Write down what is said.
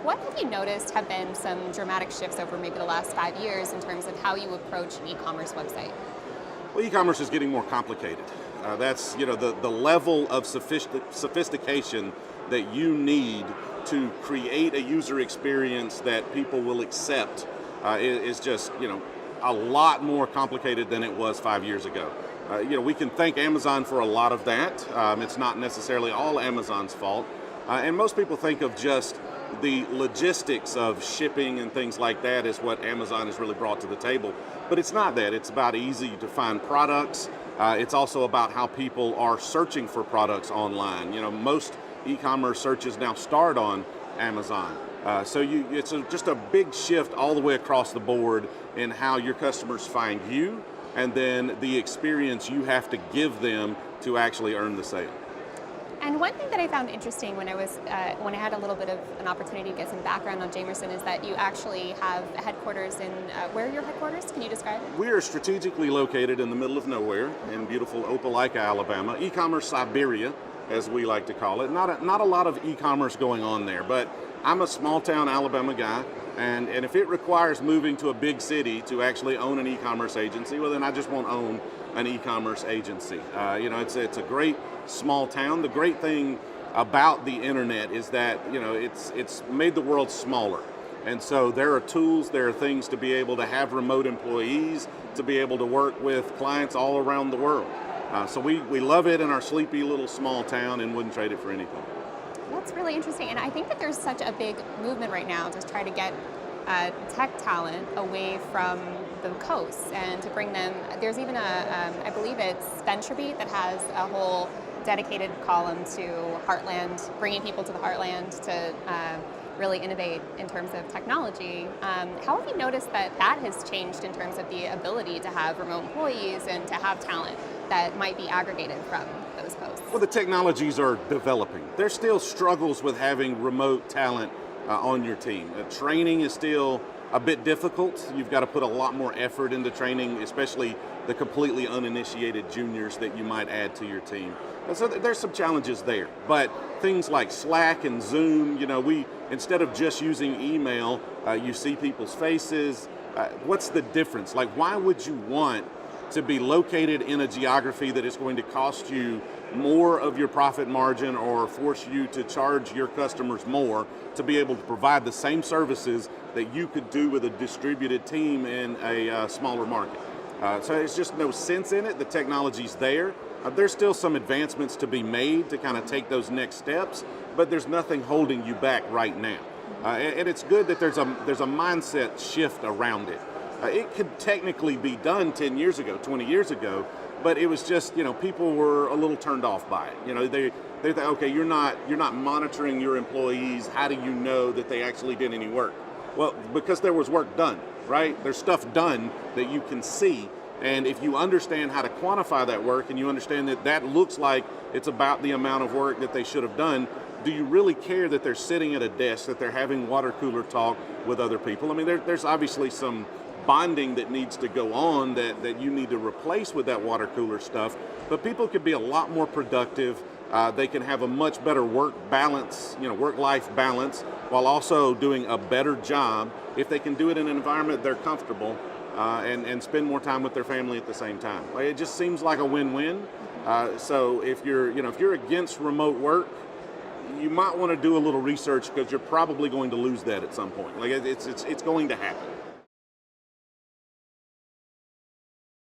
What have you noticed have been some dramatic shifts over maybe the last 5 years in terms of how you approach an e-commerce website? Well, e-commerce is getting more complicated. That's the level of sophistication that you need to create a user experience that people will accept is just a lot more complicated than it was 5 years ago. We can thank Amazon for a lot of that. It's not necessarily all Amazon's fault, and most people think of just the logistics of shipping and things like that is what Amazon has really brought to the table. But it's not that. It's about easy to find products. It's also about how people are searching for products online. Most e-commerce searches now start on Amazon. Just a big shift all the way across the board in how your customers find you and then the experience you have to give them to actually earn the sale. And one thing that I found interesting when I had a little bit of an opportunity to get some background on Jamerson is that you actually have a headquarters in where are your headquarters? Can you describe it? We are strategically located in the middle of nowhere in beautiful Opelika, Alabama. E-commerce Siberia, as we like to call it. Not a lot of e-commerce going on there, but I'm a small town Alabama guy, and if it requires moving to a big city to actually own an e-commerce agency, well then I just won't own an e-commerce agency. It's a great small town. The great thing about the internet is that it's made the world smaller. And so there are tools, there are things to be able to have remote employees, to be able to work with clients all around the world. So we love it in our sleepy little small town and wouldn't trade it for anything. That's really interesting. And I think that there's such a big movement right now to try to get tech talent away from the coast and to bring them. There's even I believe it's VentureBeat that has a whole dedicated column to Heartland, bringing people to the Heartland to really innovate in terms of technology. How have you noticed that has changed in terms of the ability to have remote employees and to have talent that might be aggregated from those coasts? Well, the technologies are developing. There's still struggles with having remote talent on your team. Training is still a bit difficult. You've got to put a lot more effort into training, especially the completely uninitiated juniors that you might add to your team. And so there's some challenges there. But things like Slack and Zoom, we instead of just using email, you see people's faces. What's the difference? Like, why would you want to be located in a geography that is going to cost you more of your profit margin or force you to charge your customers more to be able to provide the same services that you could do with a distributed team in a smaller market? So there's just no sense in it. The technology's there. There's still some advancements to be made to kind of take those next steps, but there's nothing holding you back right now. And it's good that there's a mindset shift around it. It could technically be done 10 years ago, 20 years ago, but it was just, people were a little turned off by it. They thought, okay, you're not monitoring your employees. How do you know that they actually did any work? Well, because there was work done, right? There's stuff done that you can see. And if you understand how to quantify that work and you understand that that looks like it's about the amount of work that they should have done, do you really care that they're sitting at a desk, that they're having water cooler talk with other people? I mean, there's obviously some bonding that needs to go on that you need to replace with that water cooler stuff, but people could be a lot more productive. They can have a much better work balance, work-life balance, while also doing a better job if they can do it in an environment they're comfortable and spend more time with their family at the same time. It just seems like a win-win. So if you're against remote work, you might want to do a little research because you're probably going to lose that at some point. It's going to happen.